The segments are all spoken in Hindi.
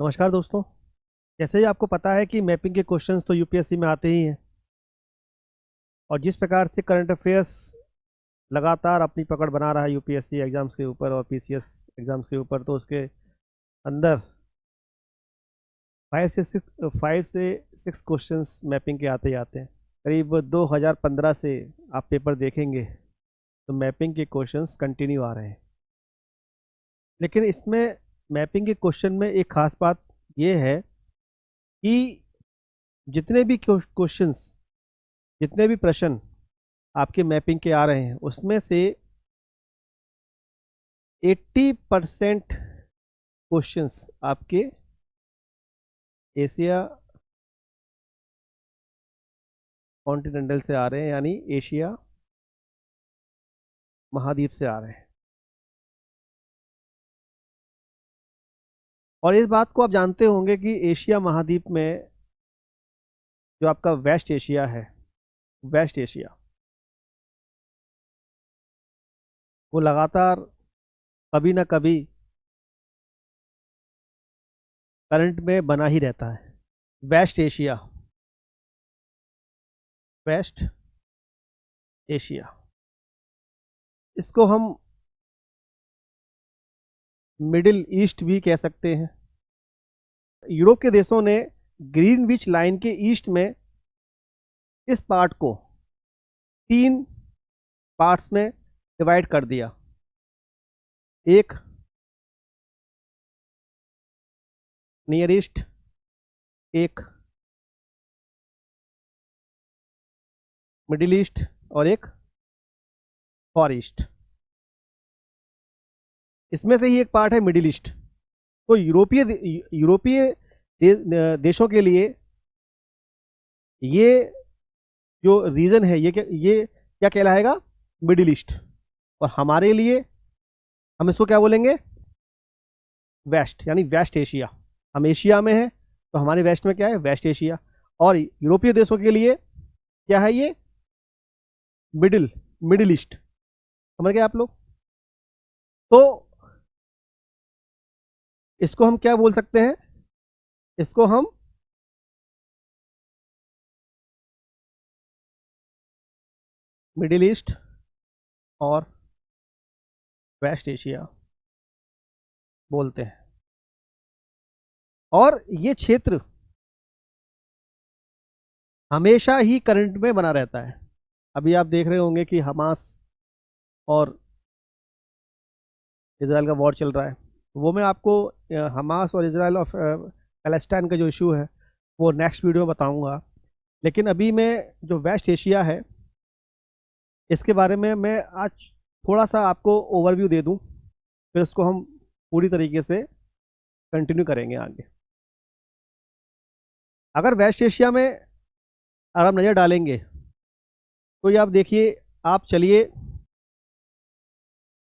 नमस्कार दोस्तों। जैसे ही आपको पता है कि मैपिंग के क्वेश्चंस तो यूपीएससी में आते ही हैं, और जिस प्रकार से करंट अफेयर्स लगातार अपनी पकड़ बना रहा है यूपीएससी एग्जाम्स के ऊपर और पीसीएस एग्जाम्स के ऊपर, तो उसके अंदर 5 से 6 क्वेश्चंस मैपिंग के आते ही आते हैं। करीब 2015 से आप पेपर देखेंगे तो मैपिंग के क्वेश्चंस कंटिन्यू आ रहे हैं। लेकिन इसमें मैपिंग के क्वेश्चन में एक खास बात ये है कि जितने भी क्वेश्चंस, जितने भी प्रश्न आपके मैपिंग के आ रहे हैं, उसमें से 80% क्वेश्चंस आपके एशिया कॉन्टिनेंटल से आ रहे हैं, यानी एशिया महाद्वीप से आ रहे हैं। और इस बात को आप जानते होंगे कि एशिया महाद्वीप में जो आपका वेस्ट एशिया है, वेस्ट एशिया, वो लगातार कभी ना कभी करंट में बना ही रहता है। वेस्ट एशिया, वेस्ट एशिया, इसको हम मिडिल ईस्ट भी कह सकते हैं। यूरोप के देशों ने ग्रीनविच लाइन के ईस्ट में इस पार्ट को 3 पार्ट्स में डिवाइड कर दिया। एक नियर ईस्ट, एक मिडिल ईस्ट और एक फॉर ईस्ट। इसमें से ही एक पार्ट है मिडिल ईस्ट। तो यूरोपीय देशों के लिए ये जो रीजन है, ये क्या कहलाएगा? Middle east. और हमारे लिए हम इसको क्या बोलेंगे? वेस्ट, यानी वेस्ट एशिया। हम एशिया में हैं तो हमारे वेस्ट में क्या है? West Asia. और यूरोपीय देशों के लिए क्या है? ये मिडिल ईस्ट। समझ गए आप लोग? तो इसको हम क्या बोल सकते हैं? इसको हम मिडिल ईस्ट और वेस्ट एशिया बोलते हैं। और ये क्षेत्र हमेशा ही करंट में बना रहता है। अभी आप देख रहे होंगे कि हमास और इसराइल का वॉर चल रहा है। वो मैं आपको हमास और इसराइल और पैलेस्टाइन का जो इशू है वो नेक्स्ट वीडियो में बताऊंगा। लेकिन अभी मैं जो वेस्ट एशिया है इसके बारे में मैं आज थोड़ा सा आपको ओवरव्यू दे दूं, फिर इसको हम पूरी तरीके से कंटिन्यू करेंगे आगे। अगर वेस्ट एशिया में अगर आप नज़र डालेंगे तो ये आप देखिए, आप चलिए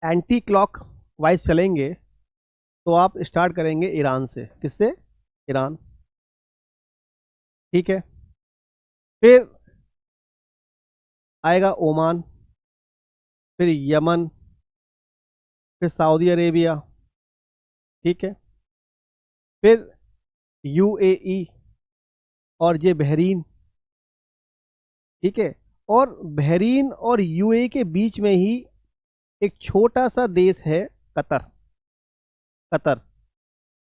एंटी क्लॉक वाइज चलेंगे तो आप स्टार्ट करेंगे ईरान से। किससे? ईरान। ठीक है। फिर आएगा ओमान, फिर यमन, फिर सऊदी अरेबिया। ठीक है। फिर यूएई और ये बहरीन। ठीक है। और बहरीन और यूएई के बीच में ही एक छोटा सा देश है, कतर। कतर।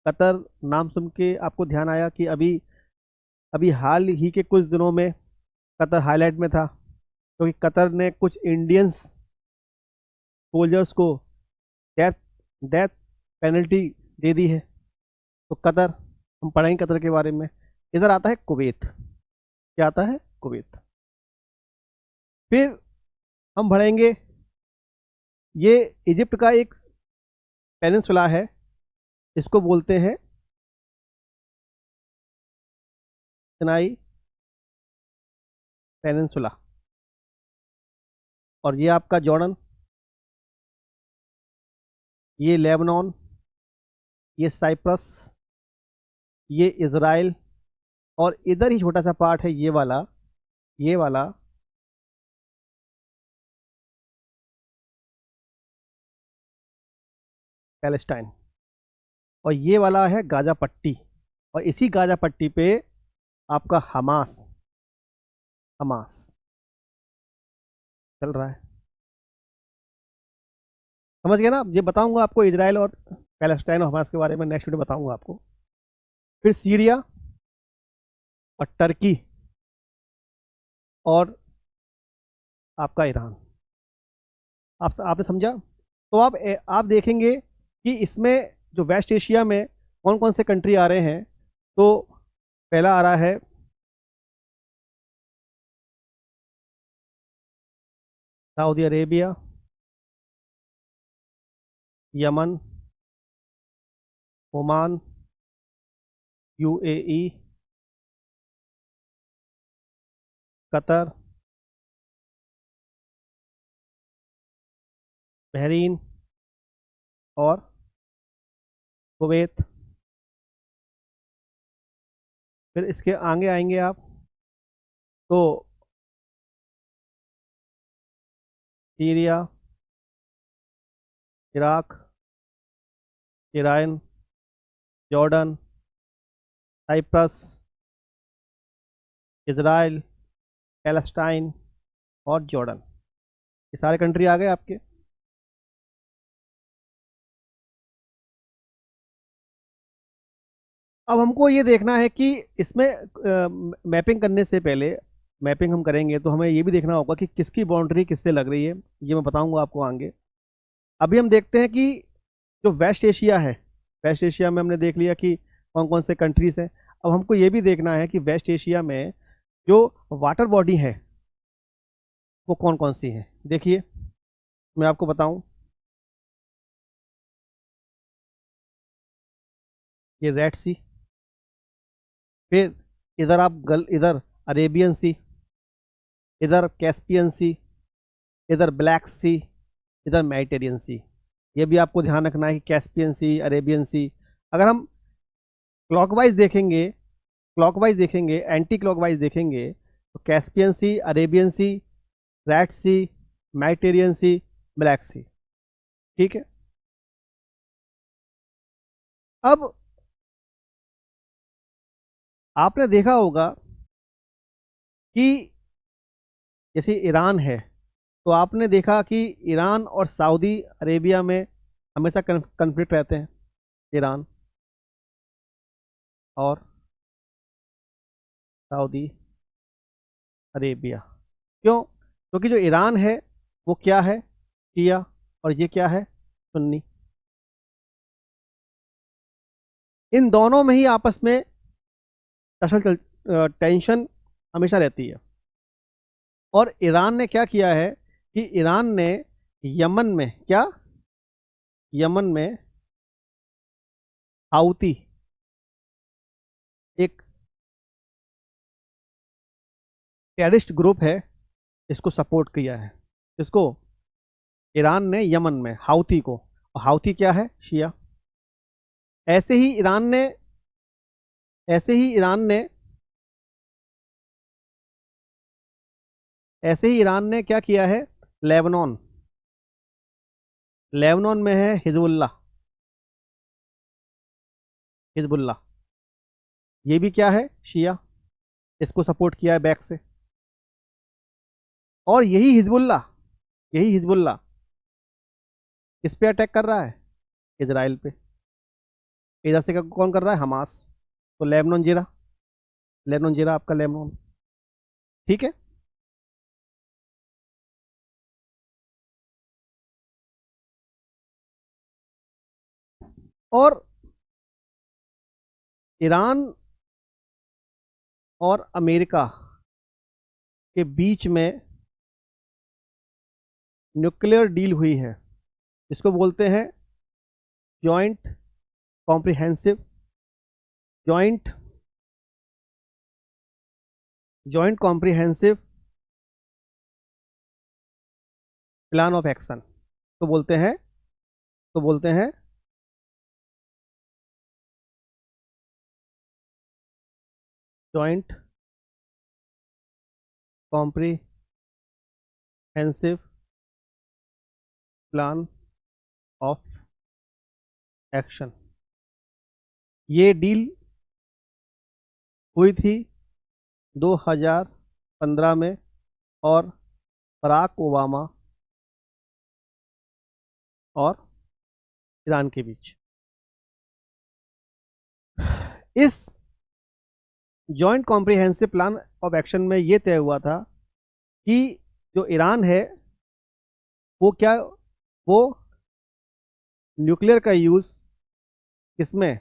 कतर नाम सुन के आपको ध्यान आया कि अभी अभी हाल ही के कुछ दिनों में कतर हाईलाइट में था, क्योंकि कतर ने कुछ इंडियंस सोल्जर्स को डेथ डेथ पेनल्टी दे दी है। तो कतर, हम पढ़ेंगे कतर के बारे में। इधर आता है कुवैत। क्या आता है? कुवैत। फिर हम बढ़ेंगे, ये इजिप्ट का एक पेनिनसुला है, इसको बोलते हैं सिनाई पेनिनसुला। और ये आपका जॉर्डन, ये लेबनान, ये साइप्रस, ये इज़राइल, और इधर ही छोटा सा पार्ट है ये वाला पैलेस्टाइन। और ये वाला है गाजा पट्टी। और इसी गाजा पट्टी पे आपका हमास हमास चल रहा है। समझ गए ना? ये बताऊंगा आपको इजराइल और पैलेस्टाइन और हमास के बारे में, नेक्स्ट वीडियो बताऊंगा आपको। फिर सीरिया और टर्की और आपका ईरान। आपने समझा? तो आप देखेंगे कि इसमें जो वेस्ट एशिया में कौन कौन से कंट्री आ रहे हैं। तो पहला आ रहा है Saudi Arabia, Yemen, Oman, UAE, Qatar, Bahrain और कुवैत। फिर इसके आगे आएंगे आप तो Syria, Iraq, Iran, Jordan, Cyprus, Israel, Palestine और जॉर्डन। ये सारे कंट्री आ गए आपके। अब हमको ये देखना है कि इसमें मैपिंग करने से पहले, मैपिंग हम करेंगे तो हमें ये भी देखना होगा कि किसकी बाउंड्री किससे लग रही है। ये मैं बताऊंगा आपको आगे। अभी हम देखते हैं कि जो वेस्ट एशिया है, वेस्ट एशिया में हमने देख लिया कि कौन कौन से कंट्रीज हैं। अब हमको ये भी देखना है कि वेस्ट एशिया में जो वाटर बॉडी है वो कौन कौन सी है। देखिए मैं आपको बताऊं, ये रेड सी, फिर इधर आप इधर अरेबियन सी, इधर कैस्पियन सी, इधर ब्लैक सी, इधर मेडिटेरियन सी। ये भी आपको ध्यान रखना है कि कैस्पियन सी, अरेबियन सी। अगर हम क्लॉकवाइज देखेंगे, क्लॉकवाइज देखेंगे, एंटी क्लॉकवाइज देखेंगे तो कैस्पियन सी, अरेबियन सी, रेड सी, मेडिटेरियन सी, ब्लैक सी। ठीक है। अब आपने देखा होगा कि जैसे ईरान है, तो आपने देखा कि ईरान और सऊदी अरेबिया में हमेशा कन्फ्लिक्ट रहते हैं। ईरान और सऊदी अरेबिया। क्यों? क्योंकि जो ईरान है वो क्या है, शिया, और ये क्या है, सुन्नी। इन दोनों में ही आपस में टेंशन हमेशा रहती है। और ईरान ने क्या किया है कि ईरान ने यमन में क्या, यमन में हाउती, एक टेररिस्ट ग्रुप है, इसको सपोर्ट किया है। इसको ईरान ने यमन में हाउती को, और हाउती क्या है, शिया। ऐसे ही ईरान ने ऐसे ही ईरान ने ऐसे ही ईरान ने क्या किया है, लेबनान, लेबनान में है हिजबुल्ला, हिजबुल्ला। ये भी क्या है, शिया, इसको सपोर्ट किया है बैक से। और यही हिजबुल्ला किस पे अटैक कर रहा है, इजराइल पे। इधर से कौन कर रहा है, हमास। तो लेबनान जीरा, लेबनान जीरा आपका लेबनान। ठीक है। और ईरान और अमेरिका के बीच में न्यूक्लियर डील हुई है। इसको बोलते हैं joint comprehensive joint joint comprehensive plan of action. तो बोलते हैं तो बोलते हैं joint comprehensive plan of action. ये डील हुई थी 2015 में, और बराक ओबामा और ईरान के बीच। इस joint comprehensive plan of action में यह तय हुआ था कि जो ईरान है वो न्यूक्लियर का यूज किसमें,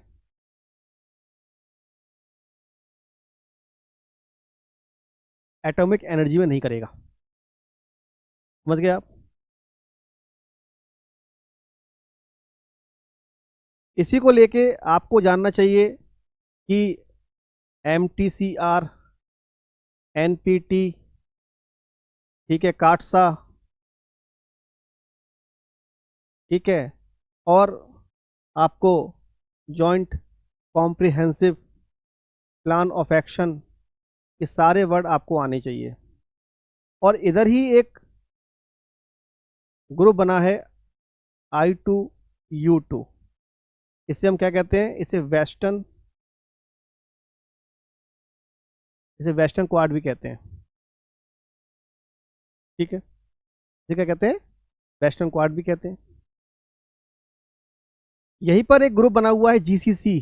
एटॉमिक एनर्जी में नहीं करेगा। समझ गए आप? इसी को लेके आपको जानना चाहिए कि MTCR, NPT, ठीक है, काटसा, ठीक है, और आपको joint comprehensive plan of action, ये सारे वर्ड आपको आने चाहिए। और इधर ही एक ग्रुप बना है I2U2, इसे हम क्या कहते हैं, इसे वेस्टर्न क्वाड भी कहते हैं। ठीक है, इसे क्या कहते हैं, वेस्टर्न क्वाड भी कहते हैं। यहीं पर एक ग्रुप बना हुआ है GCC,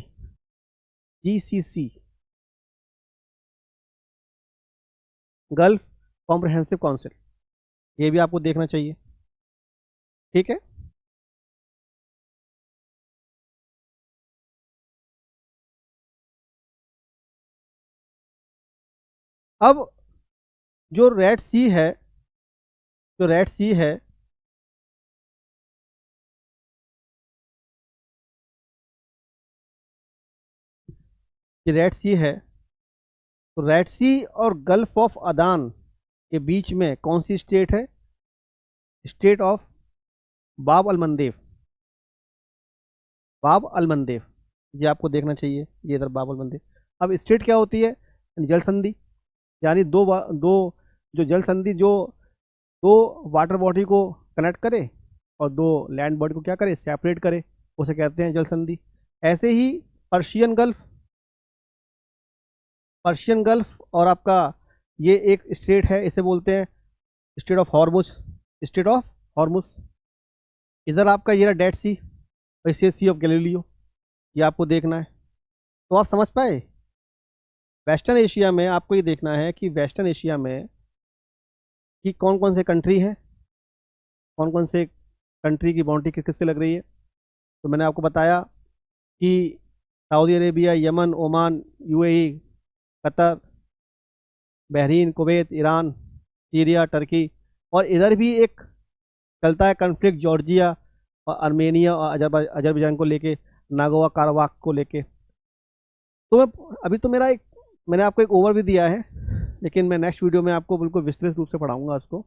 गल्फ कॉम्प्रिहेंसिव काउंसिल, ये भी आपको देखना चाहिए। ठीक है, अब जो रेड सी है, जो रेड सी है, ये रेड सी है, तो रेड सी और गल्फ ऑफ अदान के बीच में कौन सी स्टेट है, स्टेट ऑफ बाब अल मंदेब, बाब अल मंदेब, ये आपको देखना चाहिए, ये इधर बाब अल मंदेब। अब स्टेट क्या होती है, जल संधि, यानी दो जो जल संधि, जो दो वाटर बॉडी को कनेक्ट करे और दो लैंड बॉडी को क्या करे, सेपरेट करे, उसे कहते हैं जल संधि। ऐसे ही पर्शियन गल्फ, पर्शियन गल्फ और आपका ये एक स्टेट है, इसे बोलते हैं state of Hormuz, state of Hormuz. इधर आपका ये रहा डेड सी, वैसे सी ऑफ गैलीलियो, ये आपको देखना है। तो आप समझ पाए, वेस्टर्न एशिया में आपको ये देखना है कि वेस्टर्न एशिया में कि कौन कौन से कंट्री हैं, कौन कौन से कंट्री की बाउंड्री किस किससे लग रही है। तो मैंने आपको बताया कि Saudi Arabia, Yemen, Oman, UAE, Qatar, Bahrain, Kuwait, Iran, Syria, Turkey, और इधर भी एक चलता है कन्फ्लिक्ट जॉर्जिया और आर्मेनिया और अजरबैजान को लेके, नागोवा काराबाख को लेके। तो मैं अभी तो मैंने आपको एक ओवरव्यू दिया है, लेकिन मैं नेक्स्ट वीडियो में आपको बिल्कुल विस्तृत रूप से पढ़ाऊंगा उसको।